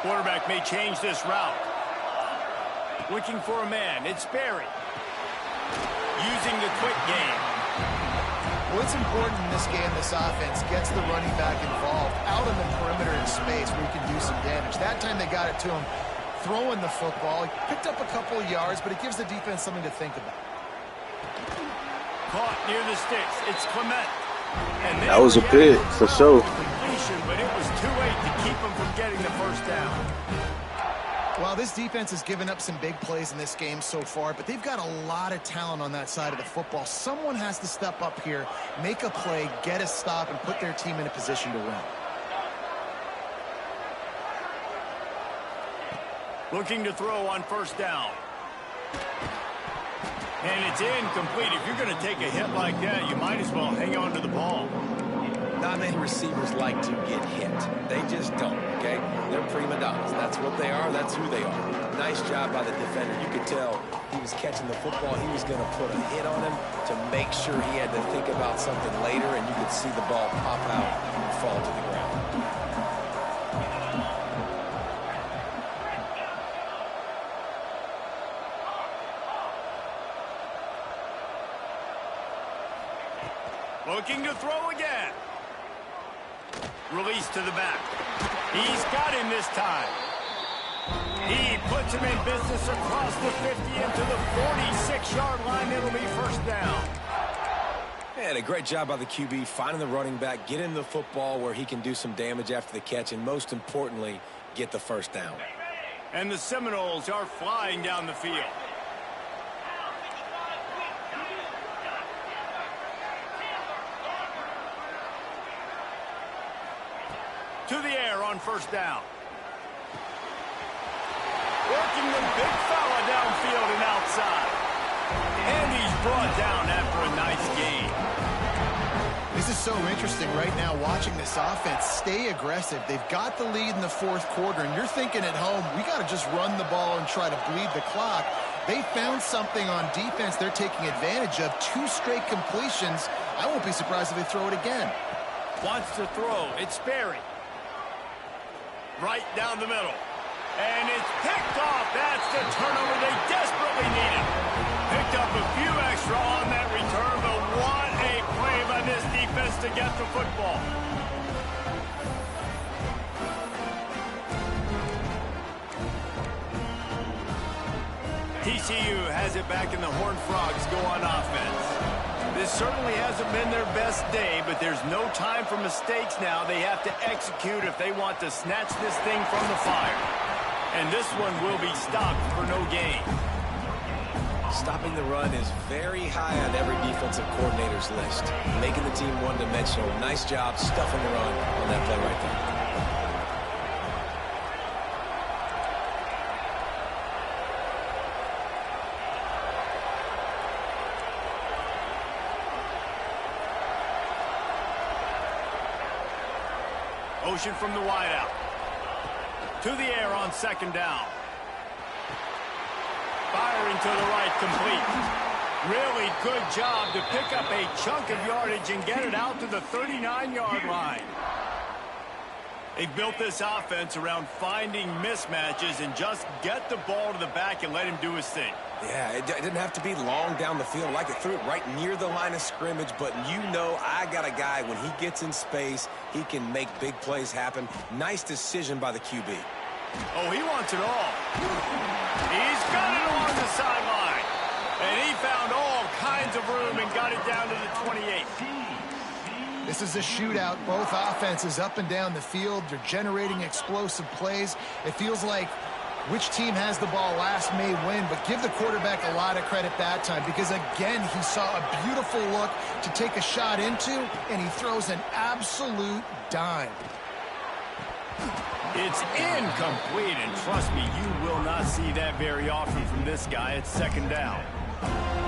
Quarterback may change this route. Looking for a man. It's Berry. Using the quick game. Well, it's important in this game, this offense gets the running back involved out on the perimeter in space where he can do some damage. That time they got it to him throwing the football. He picked up a couple of yards, but it gives the defense something to think about. Caught near the sticks. It's Clement. And That was a pick, for sure. But it was too late to keep him from getting the first down. Well, this defense has given up some big plays in this game so far, but they've got a lot of talent on that side of the football. Someone has to step up here, make a play, get a stop, and put their team in a position to win. Looking to throw on first down. And it's incomplete. If you're going to take a hit like that, you might as well hang on to the ball. Not many receivers like to get hit. They just don't, okay? They're prima donnas. That's what they are. That's who they are. Nice job by the defender. You could tell he was catching the football. He was going to put a hit on him to make sure he had to think about something later, and you could see the ball pop out and fall to the ground. Looking to throw again. Release to the back. He's got him this time. He puts him in business across the 50 into the 46-yard line. It'll be first down. And a great job by the QB finding the running back, getting the football where he can do some damage after the catch, and most importantly, get the first down. And the Seminoles are flying down the field. To the air on first down. Working the big fella downfield and outside. And he's brought down after a nice gain. This is so interesting right now watching this offense stay aggressive. They've got the lead in the fourth quarter, and you're thinking at home, we got to just run the ball and try to bleed the clock. They found something on defense they're taking advantage of. 2 straight completions. I won't be surprised if they throw it again. Wants to throw. It's Sperry. Right down the middle. And it's picked off. That's the turnover they desperately needed. Picked up a few extra on that return, but what a play by this defense to get the football. TCU has it back, and the Horned Frogs go on offense. This certainly hasn't been their best day, but there's no time for mistakes now. They have to execute if they want to snatch this thing from the fire. And this one will be stopped for no gain. Stopping the run is very high on every defensive coordinator's list. Making the team one-dimensional. Nice job stuffing the run on that play right there. Motion from the wideout. To the air on second down. Firing to the right, complete. Really good job to pick up a chunk of yardage and get it out to the 39-yard line. They've built this offense around finding mismatches and just get the ball to the back and let him do his thing. Yeah, it didn't have to be long down the field. Like it threw it right near the line of scrimmage, but you know I got a guy, when he gets in space, he can make big plays happen. Nice decision by the QB. Oh, he wants it all. He's got it along the sideline. And he found all kinds of room and got it down to the 28. This is a shootout. Both offenses up and down the field. They're generating explosive plays. It feels like which team has the ball last may win, but give the quarterback a lot of credit that time, because again, he saw a beautiful look to take a shot into, and he throws an absolute dime. It's incomplete, and trust me, you will not see that very often from this guy. It's second down.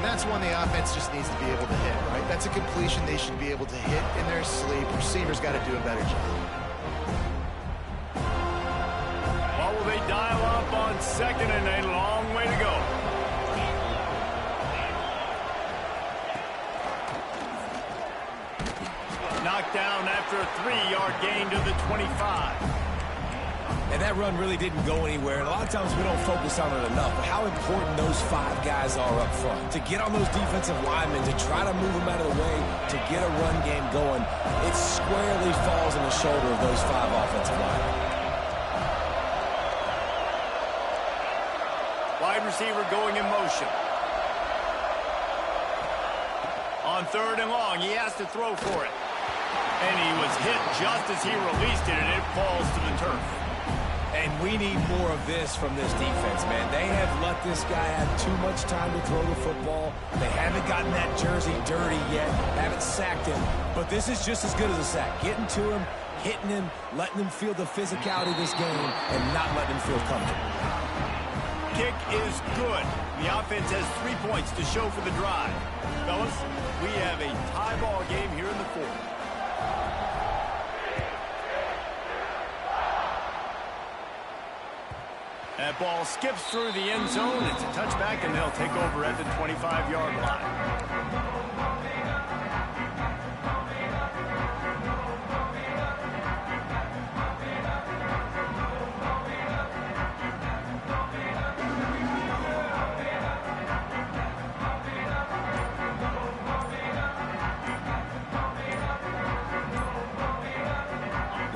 That's one the offense just needs to be able to hit, right? That's a completion they should be able to hit in their sleep. Receivers got to do a better job. Well, will they dial up on second, and a long way to go. Knocked down after a 3-yard gain to the 25. And that run really didn't go anywhere. And a lot of times we don't focus on it enough. But how important those 5 guys are up front. To get on those defensive linemen, to try to move them out of the way, to get a run game going, it squarely falls on the shoulder of those 5 offensive linemen. receiver going in motion. On 3rd and long, he has to throw for it. And he was hit just as he released it, and it falls to the turf. And we need more of this from this defense, man. They have let this guy have too much time to throw the football. They haven't gotten that jersey dirty yet, haven't sacked him. But this is just as good as a sack. Getting to him, hitting him, letting him feel the physicality of this game, and not letting him feel comfortable. Kick is good. The offense has 3 points to show for the drive. Fellas, we have a tie ball game here in the 4th. That ball skips through the end zone. It's a touchback, and they'll take over at the 25-yard line.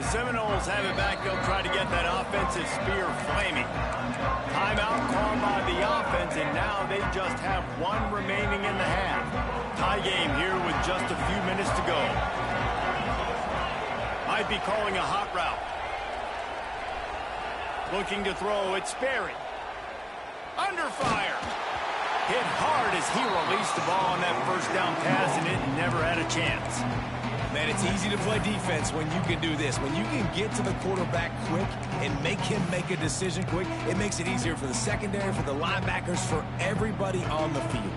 Seminoles have it back. They'll try to get that offensive spear flaming. Timeout called by the offense, and now they just have 1 remaining in the half. Tie game here with just a few minutes to go. Might be calling a hot route. Looking to throw, it's Sperry. Under fire. Hit hard as he released the ball on that first down pass, and it never had a chance. Man, it's easy to play defense when you can do this. When you can get to the quarterback quick and make him make a decision quick, it makes it easier for the secondary, for the linebackers, for everybody on the field.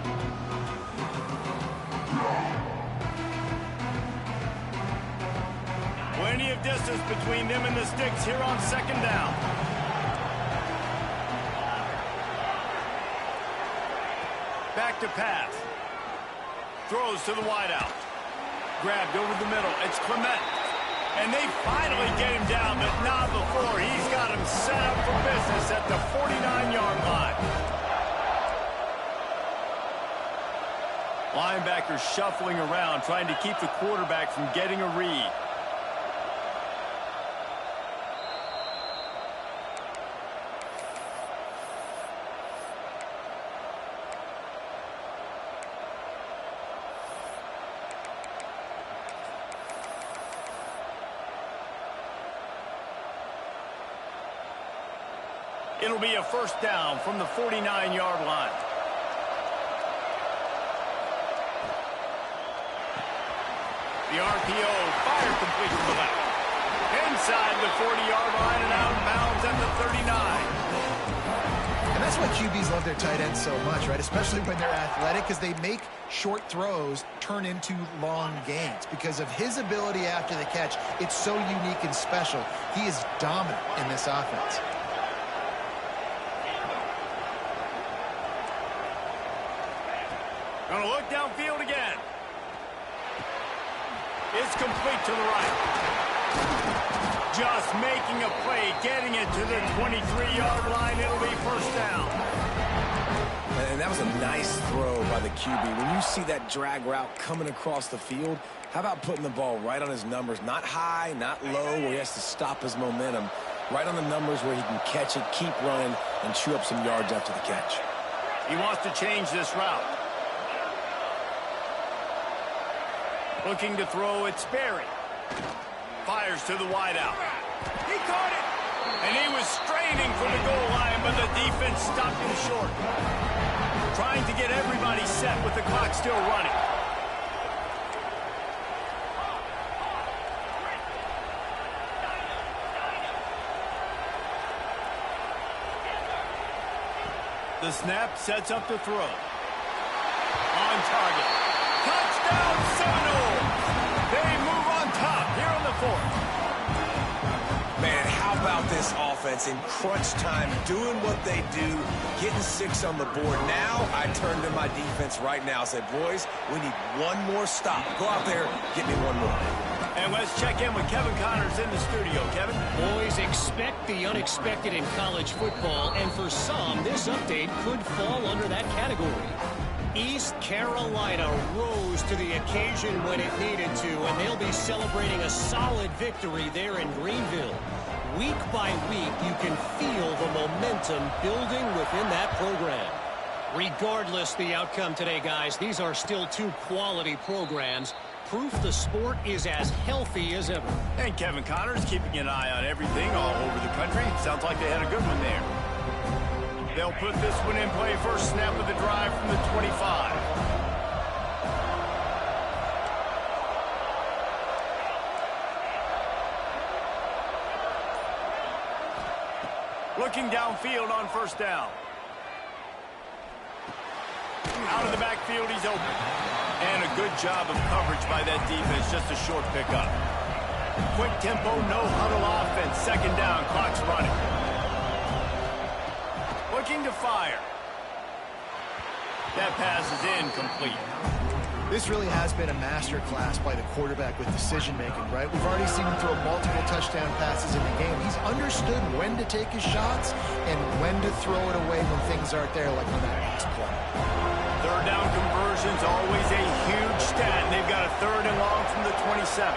Plenty of distance between them and the sticks here on 2nd down. Back to pass. Throws to the wideout. Grabbed over the middle. It's Clement. And they finally get him down, but not before. He's got him set up for business at the 49-yard line. Linebackers shuffling around, trying to keep the quarterback from getting a read. It'll be a 1st down from the 49-yard line. The RPO fired complete to the left. Inside the 40-yard line and out of bounds at the 39. And that's why QBs love their tight ends so much, right? Especially when they're athletic, because they make short throws turn into long gains. Because of his ability after the catch, it's so unique and special. He is dominant in this offense. Gonna look downfield again. It's complete to the right. Just making a play, getting it to the 23-yard line. It'll be 1st down. And that was a nice throw by the QB. When you see that drag route coming across the field, how about putting the ball right on his numbers? Not high, not low, where he has to stop his momentum. Right on the numbers where he can catch it, keep running, and chew up some yards after the catch. He wants to change this route. Looking to throw, it's Sperry. Fires to the wideout. He caught it! And he was straining for the goal line, but the defense stopped him short. Trying to get everybody set with the clock still running. The snap sets up the throw. On target. Touchdown Seminoles! They move on top here in the 4th. Man, how about this offense in crunch time, doing what they do, getting 6 on the board. Now I turn to my defense right now and say, boys, we need one more stop. Go out there, get me one more. And let's check in with Kevin Connors in the studio. Kevin? Boys, expect the unexpected in college football, and for some, this update could fall under that category. East Carolina rose to the occasion when it needed to, and they'll be celebrating a solid victory there in Greenville. Week by week, you can feel the momentum building within that program. Regardless the outcome today, guys, these are still two quality programs. Proof the sport is as healthy as ever. And Kevin Connors keeping an eye on everything all over the country. Sounds like they had a good one there. They'll put this one in play. First snap of the drive from the 25. Looking downfield on first down. Out of the backfield, he's open. And a good job of coverage by that defense, just a short pickup. Quick tempo, no huddle offense. Second down, clock's running. Looking to fire. That pass is incomplete. This really has been a masterclass by the quarterback with decision-making, right? We've already seen him throw multiple touchdown passes in the game. He's understood when to take his shots and when to throw it away when things aren't there, like on that last play. Third down conversion's always a huge stat, and they've got a third and long from the 27.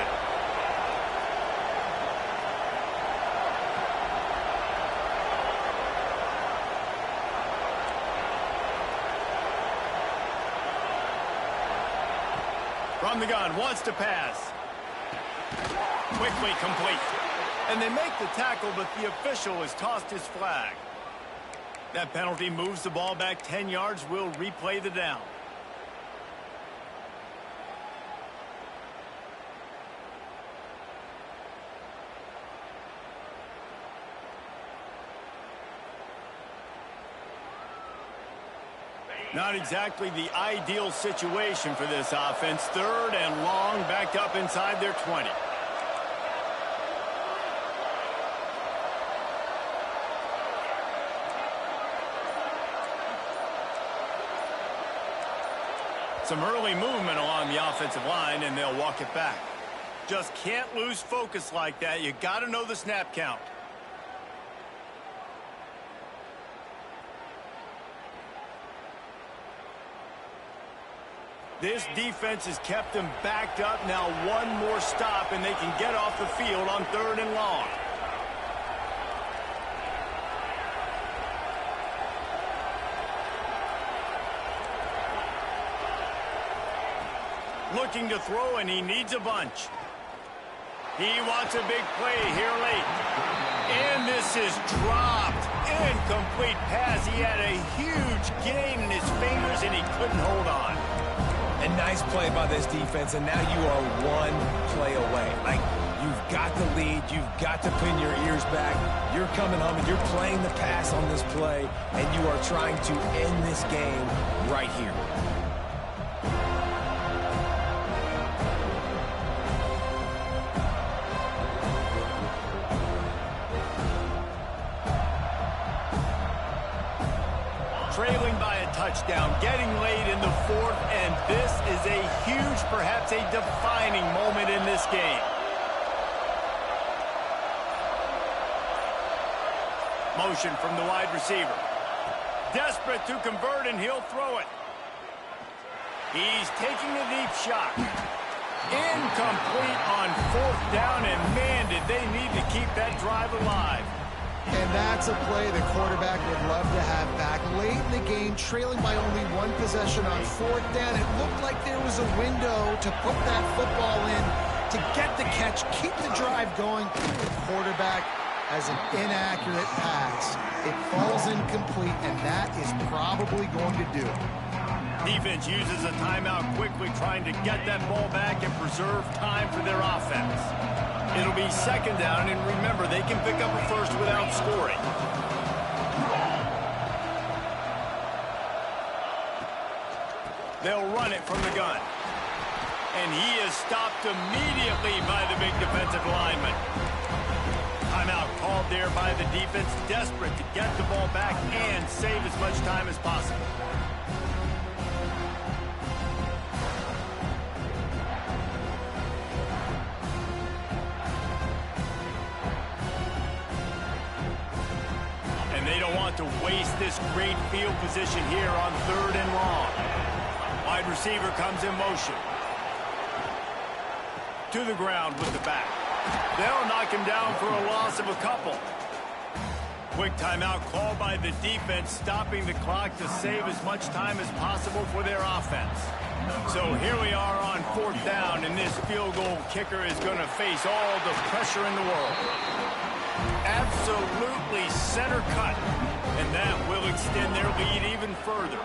From the gun, wants to pass. Quickly complete. And they make the tackle, but the official has tossed his flag. That penalty moves the ball back 10 yards. We'll replay the down. Not exactly the ideal situation for this offense. Third and long, backed up inside their 20. Some early movement along the offensive line, and they'll walk it back. Just can't lose focus like that. You got to know the snap count. This defense has kept them backed up. Now one more stop, and they can get off the field on third and long. Looking to throw, and he needs a bunch. He wants a big play here late. And this is dropped. Incomplete pass. He had a huge gain in his fingers, and he couldn't hold on. A nice play by this defense, and now you are one play away. Like, you've got the lead. You've got to pin your ears back. You're coming home, and you're playing the pass on this play, and you are trying to end this game right here. Trailing by a touchdown, getting late in the fourth, and this is a huge, perhaps a defining moment in this game. Motion from the wide receiver. Desperate to convert, and he'll throw it. He's taking a deep shot. Incomplete on fourth down, and man, did they need to keep that drive alive. And that's a play the quarterback would love to have back. Late in the game, trailing by only one possession on fourth down, it looked like there was a window to put that football in, to get the catch, keep the drive going. The quarterback has an inaccurate pass. It falls incomplete, and that is probably going to do it. Defense uses a timeout quickly, trying to get that ball back and preserve time for their offense. It'll be second down, and remember, they can pick up a first without scoring. They'll run it from the gun. And he is stopped immediately by the big defensive lineman. Timeout called there by the defense, desperate to get the ball back and save as much time as possible. To waste this great field position here on third and long. receiver comes in motion. To the ground with the back. They'll knock him down for a loss of a couple. Quick timeout called by the defense, stopping the clock to save as much time as possible for their offense. So here we are on 4th down, and this field goal kicker is going to face all the pressure in the world. Absolutely center cut, and that will extend their lead even further.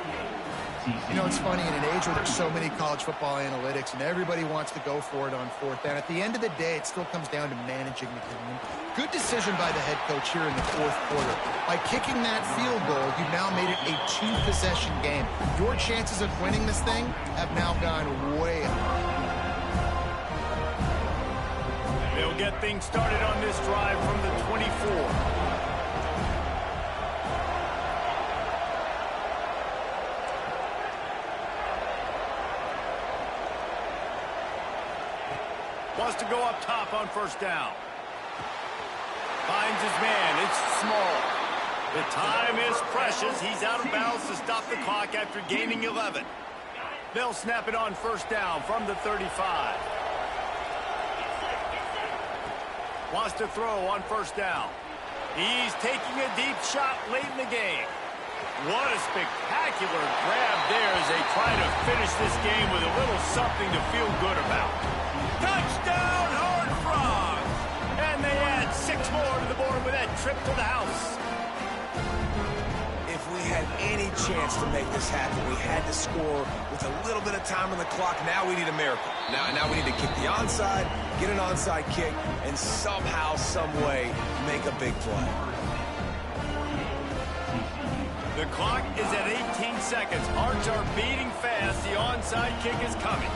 You know, it's funny, in an age where there's so many college football analytics and everybody wants to go for it on 4th down, at the end of the day, it still comes down to managing the game. Good decision by the head coach here in the 4th quarter. By kicking that field goal, you've now made it a 2-possession game. Your chances of winning this thing have now gone way up. They'll get things started on this drive from the 24. Wants to go up top on 1st down. Finds his man. It's small. The time is precious. He's out of bounds to stop the clock after gaining 11. They'll snap it on 1st down from the 35. Wants to throw on 1st down. He's taking a deep shot late in the game. What a spectacular grab there as they try to finish this game with a little something to feel good about. Touchdown, Horned Frogs! And they add 6 more to the board with that trip to the house. If we had any chance to make this happen, we had to score with a little bit of time on the clock. Now we need a miracle. Now we need to kick the onside, get an onside kick, and somehow, some way, make a big play. The clock is at 18 seconds. Hearts are beating fast. The onside kick is coming.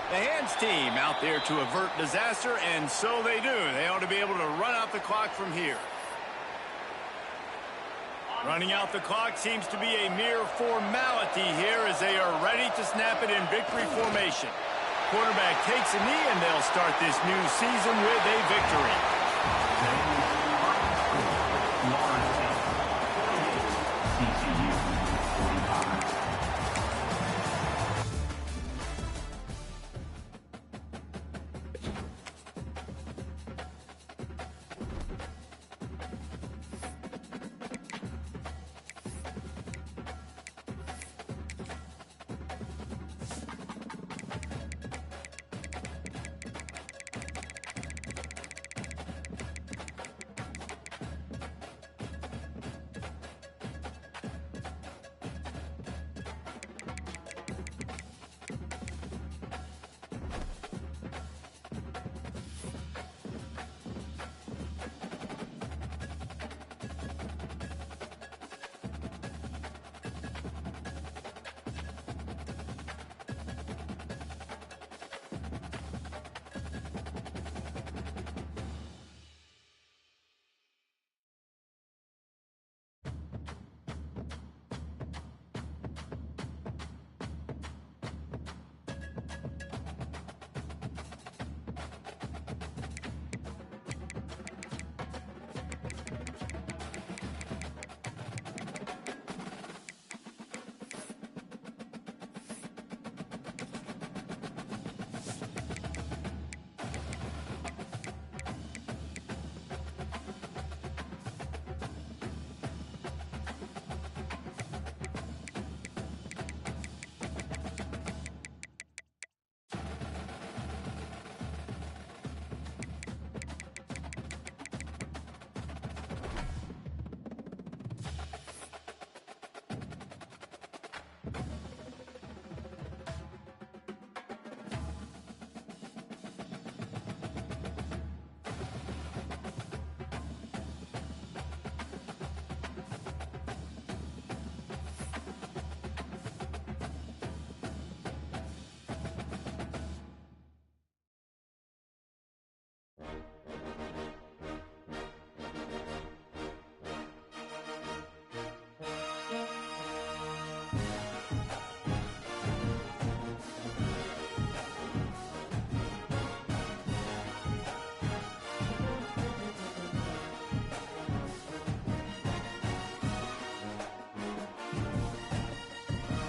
The Hands team out there to avert disaster, and so they do. They ought to be able to run out the clock from here. Running out the clock seems to be a mere formality here as they are ready to snap it in victory formation. Quarterback takes a knee, and they'll start this new season with a victory.